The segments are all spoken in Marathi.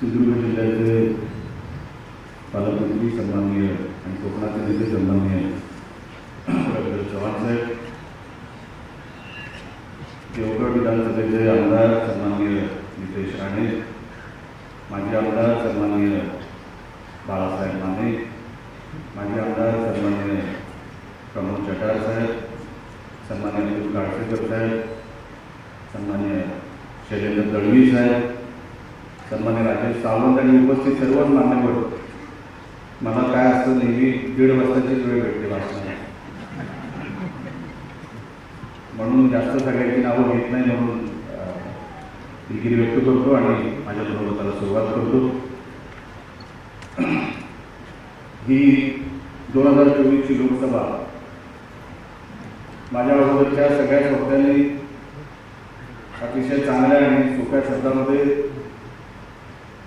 सिंधुदुर्ग जिल्ह्याचे पालकमंत्री सन्माननीय आणि कोकणाचे नेते सन्माननीय डॉक्टर चव्हाण साहेब, देवगड विधानसभेचे आमदार सन्माननीय नितेश राणे, माजी आमदार सन्माननीय बाळासाहेब माने, माजी आमदार सन्माननीय प्रमोद चटार साहेब, सन्माननीय अतुल काळसेकर साहेब, सन्माननीय शैलेंद्र दळवी साहेब, सन्माननीय राजेश सावंत आणि उपस्थित सर्वच मान्यवर, मला काय असतं नेहमी 1:30 वाजताचीच वेळ भेटते भाषणाला, म्हणून जास्त सगळ्यांची नावं घेत नाही, म्हणून दिलगिरी व्यक्त करतो आणि माझ्याबरोबर त्याला सुरुवात करतो. ही 2024ची लोकसभा माझ्या अगोदरच्या सगळ्या शब्दांनी अतिशय चांगल्या आणि सोप्या शब्दामध्ये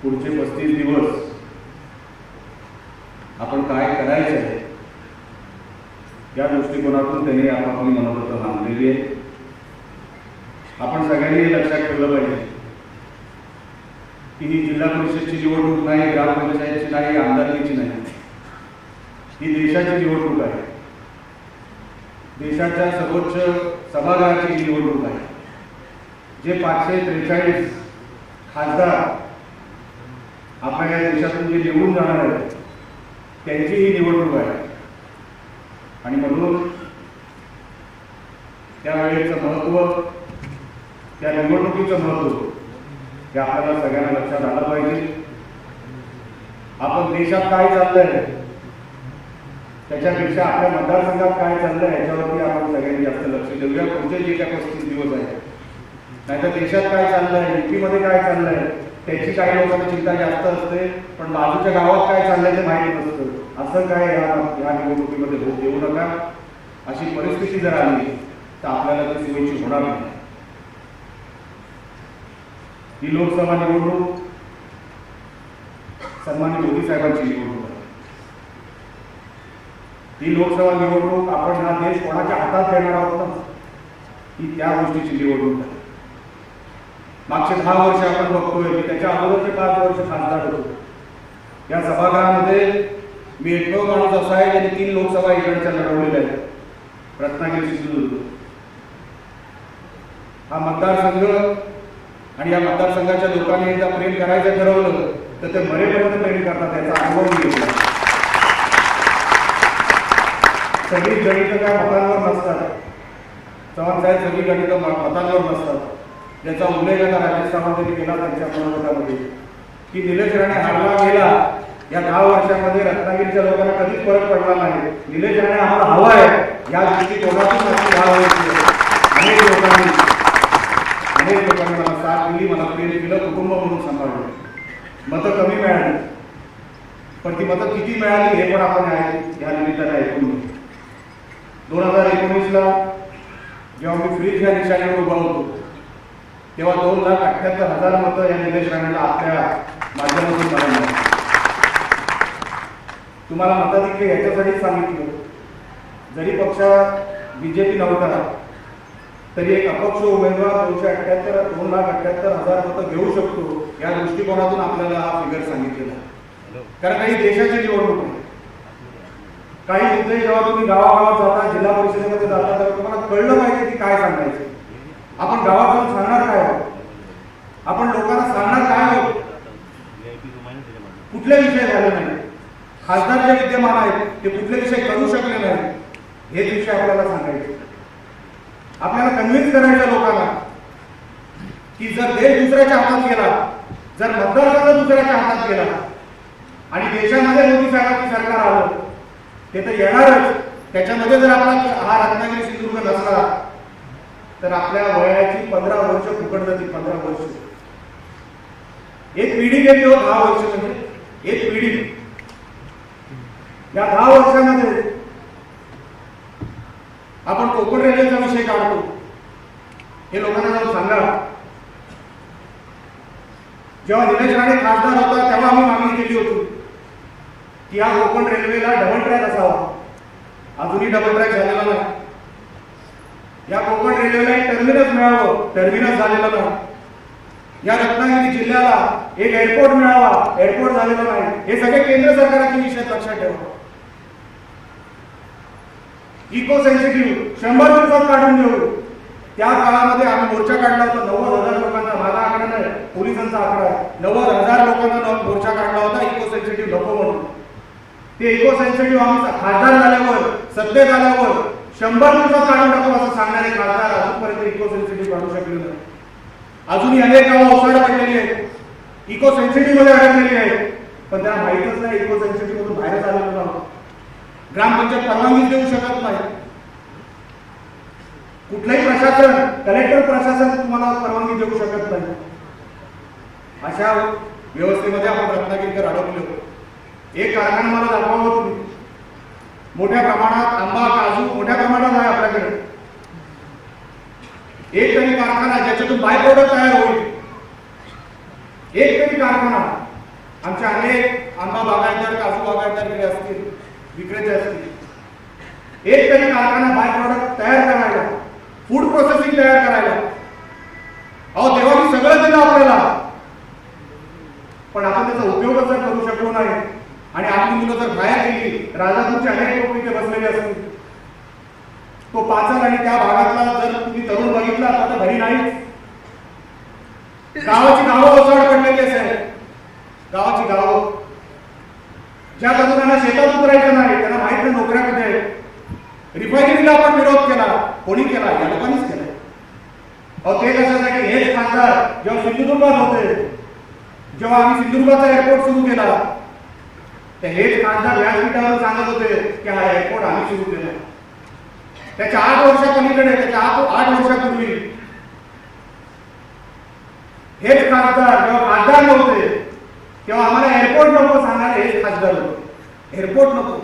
पुढचे 35 दिवस आपण काय करायचे आहे या दृष्टिकोनातून त्यांनी आपापली मनोगत मांडलेली आहे. आपण सगळ्यांनी लक्षात ठेवलं पाहिजे की ही जिल्हा परिषदची निवडणूक नाही, ग्रामपंचायतची नाही, आमदारकीची नाही, ही देशाची निवडणूक आहे. देशाच्या सर्वोच्च सभागृहाची निवडणूक आहे. जे 543 खासदार आपल्या या देशातून जे निवडून जाणार आहेत त्यांची ही निवडणूक आहे आणि म्हणून त्यावेळेचं महत्त्व, त्या निवडणुकीचं महत्त्व हे आपल्याला सगळ्यांना लक्षात आलं पाहिजे. आपण देशात काय चाललंय त्याच्यापेक्षा आपल्या मतदारसंघात काय चाललंय याच्यावरती आपण सगळ्यांनी जास्त लक्ष देऊया. पुढचे जे काही 35 दिवस आहेत, नाहीतर देशात काय चाललंय, यूपीमध्ये काय चाललंय त्याची काही लोकांना चिंता जास्त असते, पण बाजूच्या गावात काय चाललंय ते माहिती नसतं. असं काय या निवडणुकीमध्ये होऊ देऊ नका. अशी परिस्थिती जर आली तर आपल्याला ती सोयीची होणार नाही. ही लोकसभा निवडणूक सन्माननीय मोदी साहेबांची निवडणूक आहे. ही लोकसभा निवडणूक आपण हा देश कोणाच्या हातात देणार आहोत ना, ही त्या गोष्टीची निवडणूक आहे. मागचे 10 वर्ष आपण बघतोय की त्याच्या अगोदरचे 5 वर्ष खासदार होतो. या सभागृहामध्ये मी एकमेव माणूस असा आहे ज्यांनी 3 लोकसभा इकडच्या लढवलेल्या आहेत, रत्नागिरी, सिंधुदुर्ग. हा मतदारसंघ आणि या मतदारसंघाच्या लोकांनी एकदा प्रेम करायचं ठरवलं तर ते मरेपर्यंत प्रेम करतात, याचा अनुभव मी घेतला. सगळी गणितं काय मतांवर नसतात, चव्हाण साहेब, सगळी गणितं मतांवर नसतात. ज्याचा उल्लेख आता राजेश सावंतांनी केला त्यांच्या मनोगतामध्ये की निलेश राणे हारला गेला, या 10 वर्षांमध्ये रत्नागिरीच्या लोकांना कधीच फरक पडला नाही. निलेश राणे आम्हाला हवा आहे या दृष्टिकोनातून अनेक लोकांनी मला साथ दिली, मला प्रेम दिलं, कुटुंब म्हणून सांभाळलं. मतं कमी मिळाली, पण ती मतं किती मिळाली हे पण आपण या निमित्ताने ऐकून घेऊ. 2019ला जेव्हा मी फ्रीज या निशाणीवर उभा होतो तेव्हा 2,78,000 मतं या निलेश राणेला आपल्या माध्यमातून मिळाली. तुम्हाला मताधिक्य याच्यासाठीच सांगितलं, जरी पक्षात बीजेपी नव्हता तरी एक अपक्ष उमेदवार 2,78,000 मतं घेऊ शकतो या दृष्टिकोनातून आपल्याला हा फिगर सांगितलेला. कारण काही देशाची निवडणूक आहे. काही मुद्दे जेव्हा तुम्ही गावागावात जाता, जिल्हा परिषदेमध्ये जाता, तेव्हा तुम्हाला कळलं पाहिजे की काय सांगायचं. आपण गावात जाऊन सांगणार काय आहोत, आपण लोकांना सांगणार काय आहोत, कुठले विषय झाले नाही, खासदार जे विद्यमान आहेत ते कुठले विषय करू शकले नाही हे विषय आपल्याला सांगायचे. आपल्याला कन्व्हिन्स करायचं लोकांना की जर देश दुसऱ्याच्या हातात गेला, जर मतदारसंघ दुसऱ्याच्या हातात गेला आणि देशामध्ये मोदी साहेबांचं सरकार आलं ते तर येणारच, त्याच्यामध्ये जर आपला हा रत्नागिरी सिंधुदुर्ग नसला तर आपल्या वयाची 15 वर्ष फुकट जातील. 15 वर्ष एक पिढी गेली हो. 10 वर्ष म्हणजे एक पिढी. या 10 वर्षांमध्ये आपण कोकण रेल्वेचा विषय काढतो, हे लोकांना जाऊन सांगा. जेव्हा निलेश राणे खासदार होता तेव्हा आम्ही मागणी केली होती की या कोकण रेल्वेला डबल ट्रॅक असावा. अजूनही डबल ट्रॅक झालेला नाही. या कोकण रेल्वेला एक टर्मिनस मिळावं, टर्मिनस झालेलं नाही. या रत्नागिरी जिल्ह्याला एक एअरपोर्ट मिळावा, एअरपोर्ट झालेलं नाही. हे सगळे केंद्र सरकारचे विषय लक्षात ठेवा. इको सेन्सिटिव्ह 100 दिवसात काढून देऊ. त्या काळामध्ये आम्ही मोर्चा काढला होता 90,000 लोकांचा. माझा आकडा नाही, पोलिसांचा आकडा आहे. 90,000 लोकांचा मोर्चा काढला होता इको सेन्सिटिव्ह नको म्हणून. ते इको सेन्सिटिव्ह आम्ही खासदार झाल्यावर, सत्तेत आल्यावर 100 दिवसात काढून टाकू असं सांगणारे खासदार अजूनपर्यंत इको सेन्सिटिव्ह काढू शकले नाही. अजूनही अनेक गावं ओसाड पडलेली आहेत, इको सेन्सिटिव्ह मध्ये अडकलेली आहेत, पण त्यांना माहितच नाही इको सेन्सिटिव्ह मधून बाहेर आलेलो नाही. ग्रामपंचायत परवानगी देऊ शकत नाही. कुठलंही प्रशासन, कलेक्टर प्रशासन तुम्हाला परवानगी देऊ शकत नाही. अशा व्यवस्थेमध्ये आपण रत्नागिरीकर अडकलो. एक कारखाना मला दाखवावं तुम्ही. मोठ्या प्रमाणात आंबा, काजू मोठ्या प्रमाणात आहे आपल्याकडे. एक तरी कारखाना ज्याच्यातून बाय प्रोडक्ट तयार होईल, एक तरी कारखाना. आमच्या अनेक आंबा बागायतदार, काजू बागायतदार असतील, विक्रेते असतील, एक तरी कारखाना बाय प्रोडक्ट तयार करायला, फूड प्रोसेसिंग तयार करायला. अहो देवानी सगळं दिलं आपल्याला, पण आपण त्याचा उपयोगच जर करू शकलो नाही आणि आपली मुलं जर बाहेर गेली, राजापूरचे अनेक लोक इथे बसलेले असतील, तो पाचल आणि त्या भागातला जर तुम्ही तरुण बघितला तर घरी नाही. गावाची गावं ओसाड पडलेली असेल. गावाची गावं ज्या तरुणांना शेतात उतरायचं नाही, त्यांना माहित नाही नोकऱ्या कुठे आहेत. रिफायनरीला आपण विरोध केला. कोणी केला? या लोकांनीच केला. अहो ते कशासाठी? हेच खासदार जेव्हा सिंधुदुर्गात होते, जेव्हा आम्ही सिंधुदुर्गाचा एअरपोर्ट सुरू केला, तर हेच खासदार व्यासपीठावर सांगत होते की हा एअरपोर्ट आम्ही सुरू केला. त्याच्या 8 वर्षापलीकडे, त्याच्या 8 वर्षापूर्वी हेच खासदार जेव्हा खासदार नव्हते, तेव्हा आम्हाला एअरपोर्ट नको सांगणारे हेच खासदार होते. एअरपोर्ट नको,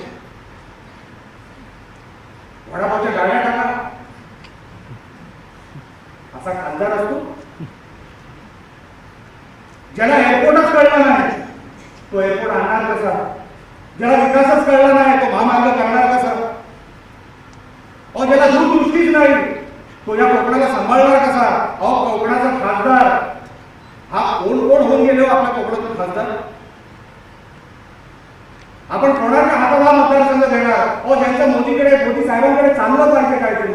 वडापावच्या गाड्या टाका, असा खासदार असतो. ज्याला एअरपोर्टच कळला नाही तो एअरपोर्ट आणणार कसा? ज्याला विकासच कळला नाही तो महामार्ग करणार कसा? अहो ज्याला दूरदृष्टीच नाही तो या कोकणाला सांभाळणार कसा? अहो कोकणाचा खासदार हा कोण कोण होऊन गेले आपल्या कोकणातून खासदार? आपण कोणाच्या हाताला मतदारसंघ देणार? अहो ज्यांचं मोदी साहेबांकडे चांगलं पाहिजे काहीतरी,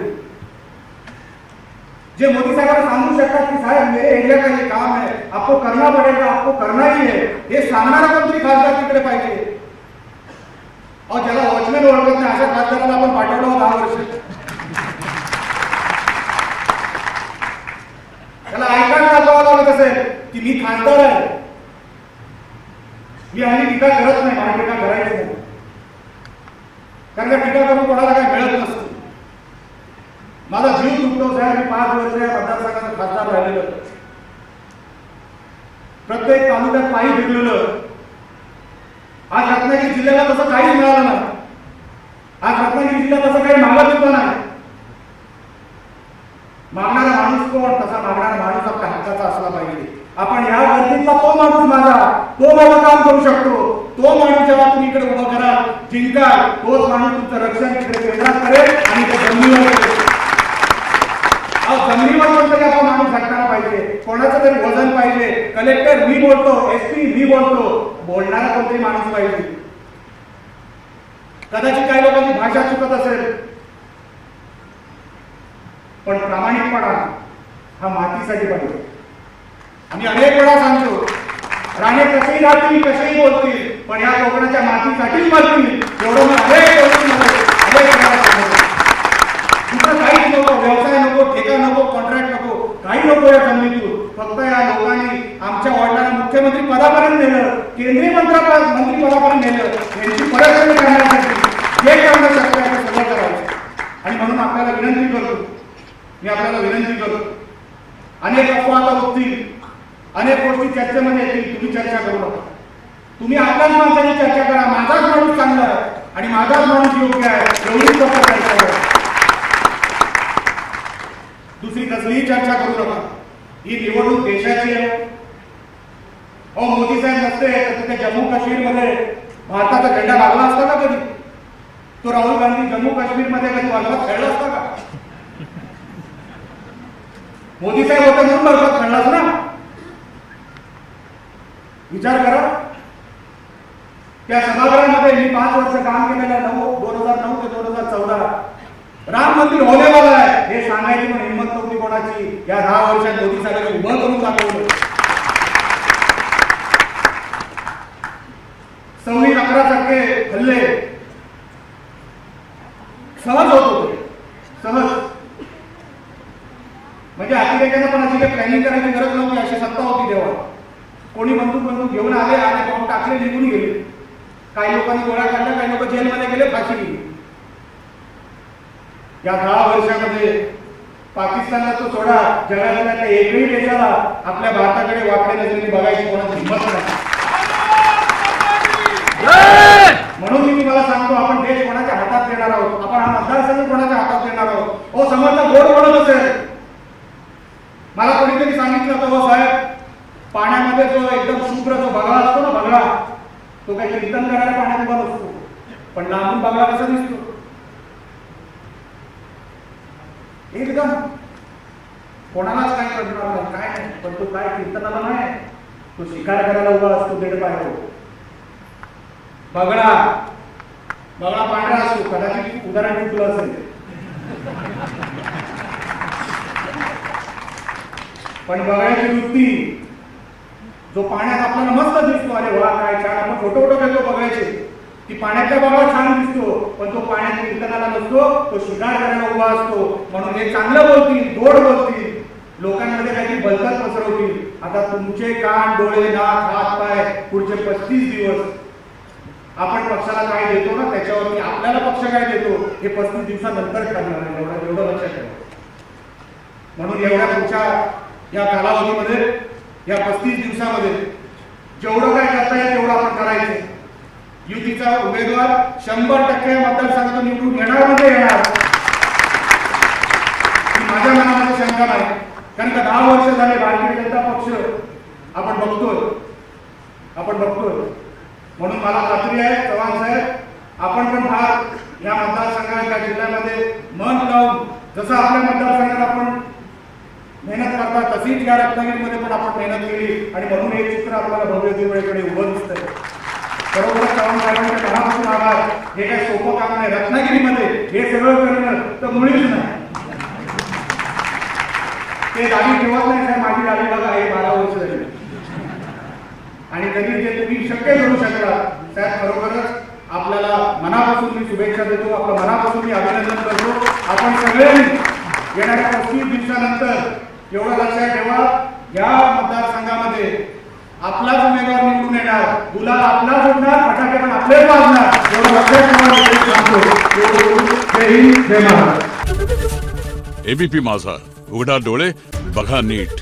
जे मोदी साहेबांना सांगू शकतात की साहेब मेरे एरिया का ये काम है, आपको करना पड़ेगा, आपको करना ही है, हे सांगणारा कोणतरी खासदार तिकडे पाहिजे. अहो ज्याला वॉचमॅन ओळखत नाही अशा खासदाराला आपण पाठवलं 10 वर्ष. त्याला ऐकायला दाखवावं लागत असेल की मी खासदार आहे, मी हल्ली टीका करत नाही, मला टीका करायची नाही, कारण का टीका करून कोणाला काही मिळत नसतं. माझा जीव तुटतो साहेब. मी 5 वर्ष या मतदारसंघाचा खासदार राहिलेलो, प्रत्येक तालुक्यात पायी फिरलेलं. आज रत्नागिरी जिल्ह्याला तसं काही मिळालं नाही. आज रत्नागिरी जिल्हा तसं काही मागत सुद्धा नाही. मागणारा माणूस कोण? तसा मागणारा माणूस आपल्या हक्काचा असला पाहिजे. आपण या गर्दीतला तो माणूस माझा, तो माझं काम करू शकतो. तो माणूस जेव्हा तुम्ही इकडे उभा कराल, जिंकाल, तोच माणूस तुमचं रक्षण तिकडे केंद्रात करेल आणि ते जमिनीवर करेल. जमिनीवर कोणतरी आपण माणूस झटकायला पाहिजे, कोणाचं तरी वजन पाहिजे. कलेक्टर मी बोलतो, एसपी मी बोलतो, बोलणारा कोणतरी माणूस पाहिजे. कदाचित काही लोकांची भाषा चुकत असेल, पण प्रामाणिकपणा हा मातीसाठी पाहिजे. आम्ही अनेक वेळा सांगतो, राणे कसेही राहतील, कसेही बोलतील, पण या कोकणाच्या मातीसाठीच बोलतील. एवढं मी अनेक वेळा सांगतो. दुसरं काहीच नको, व्यवसाय नको, ठेका नको, कॉन्ट्रॅक्ट नको, काही नको या जमिनीतून. फक्त या लोकांनी आमच्या वडिलांना मुख्यमंत्री पदापर्यंत नेलं, केंद्रीय मंत्री पदापर्यंत नेलं. यांची परतफेड करण्यासाठी जे करणं शक्य आहे ते सगळं करायचं. आणि म्हणून आपल्याला विनंती करतो, मी आपल्याला विनंती करतो, अनेक अफवा आता उठतील, अनेक गोष्टी चर्चेमध्ये येतील. तुम्ही चर्चा करू नका. तुम्ही आपल्याच माणसाची चर्चा करा. माझाच माणूस चांगला आहे आणि माझाच माणूस योग्य आहे, एवढीच चर्चा करायची. दुसरी कसलीही चर्चा करू नका. ही निवडणूक देशाची आहे. अहो मोदी साहेब नसते तर तिथे जम्मू काश्मीरमध्ये भारताचा झेंडा लागला असता का कधी? तो राहुल गांधी जम्मू काश्मीरमध्ये कधी बलवत खेळला असता का? मोदी साहेब होते म्हणून बलवत खेळलाच ना. विचार करा. त्या सभागृहामध्ये मी 5 वर्ष काम केलेलं 2009 ते 2014 राम मंदिर होण्यावाला आहे हे सांगायची पण हिंमत नव्हती कोणाची. या 10 वर्षात मोदी साहेबांनी उभं करून दाखवलं. 11% हल्ले सहज होत होते, सहज. म्हणजे अतिरेक्यानं पण अशी काही प्लॅनिंग करायची गरज नव्हती, अशी सत्ता होती तेव्हा. कोणी बंदूक घेऊन आले आणि कोण टाकले, निघून गेले. काही लोकांनी गोळ्या काढल्या, काही लोक जेलमध्ये गेले, फाशी गेली. या 10 वर्षामध्ये पाकिस्तानला तो सोडा, जगातल्या त्या एकही देशाला आपल्या भारताकडे वाकडे नजरेने बघायची कोणाची हिंमत नाही. म्हणून मी तुम्हाला सांगतो, आपण देश कोणाच्या हातात देणार आहोत, आपण हा मतदारसंघ कोणाच्या हातात देणार आहोत. हो, समजता गोड बोलत असेल. मला कोणीतरी सांगितलं होतं, हो साहेब, पाण्यामध्ये जो एकदम शुभ्र जो बगळा असतो ना, बगळा, तो काही कीर्तन करायला पाण्यात उभा नसतो, पण लांबून बगळा कसा दिसतो एकदम कोणालाच काय करणार नाही, काय नाही. पण तो काय कीर्तनाला नाही, तो शिकार करायला उभा असतो, दीड पाय. बगळा पांढरा असतो, कदाचित उदाहरण चुकलं असेल, पण बगळ्याची वृत्ती जो पाण्यात आपल्याला मस्त दिसतो, अरे वा काय छान, आपण फोटो घेतो बघायचे, ती पाण्यातल्या बगळा छान दिसतो, पण तो पाण्यात कीर्तनाला नसतो, तो शिकार करायला उभा असतो. म्हणून हे चांगलं बोलतील, गोड बोलतील, लोकांमध्ये काहीतरी बलकत पसरवतील. आता तुमचे कान, डोळे, नाक, हात, पाय पुढचे 35 दिवस आपण पक्षाला काय देतो ना, त्याच्यावरती आपल्याला पक्ष काय देतो हे 35 दिवसानंतर ठरणार आहे. एवढं लक्षात ठेवा. म्हणून एवढ्या पुढच्या या कालावधीमध्ये, या 35 दिवसामध्ये जेवढं काय करता येईल तेवढं आपण करायचं. युतीचा उमेदवार 100% मतदारसंघातून निवडून येणार म्हणजे येणार, माझ्या मनामध्ये शंका नाही. कारण का 10 वर्ष झाले भारतीय जनता पक्ष आपण बघतोय. म्हणून मला खात्री आहे, चव्हाण साहेब, आपण पण फार या मतदारसंघाच्या जिल्ह्यामध्ये मन लावून, जसं आपल्या मतदारसंघात आपण मेहनत करता, तशीच या रत्नागिरीमध्ये पण आपण मेहनत केली. आणि म्हणून हे चित्र आपल्याला भव्य दिवाळीकडे उभं दिसतंय. बरोबर, चव्हाण साहेबांच्या मनापासून आभार. हे काही सोपं काम नाही. रत्नागिरीमध्ये हे सगळं करणं तर मुळीच नाही. ते दाढी ठेवत नाही साहेब, माझी दाढी बघा आहे 12 वर्ष झाली, आणि तरी ते तुम्ही शक्य करू शकला साहेब. खरोखरच आपल्याला मनापासून मी शुभेच्छा देतो, आपलं मनापासून मी अभिनंदन करतो. आपण सगळ्यांनी येणाऱ्या 35 दिवसानंतर एवढं लक्षात ठेवा, या मतदारसंघामध्ये आपलाच उमेदवार निवडून येणार, गुलाल आपलाच उडणार, फटाके पण आपलेच वाजणार. एवढं लक्षात ठेवा. जय हिंद, जय महाराष्ट्र. एबीपी माझा, उघडा डोळे बघा नीट.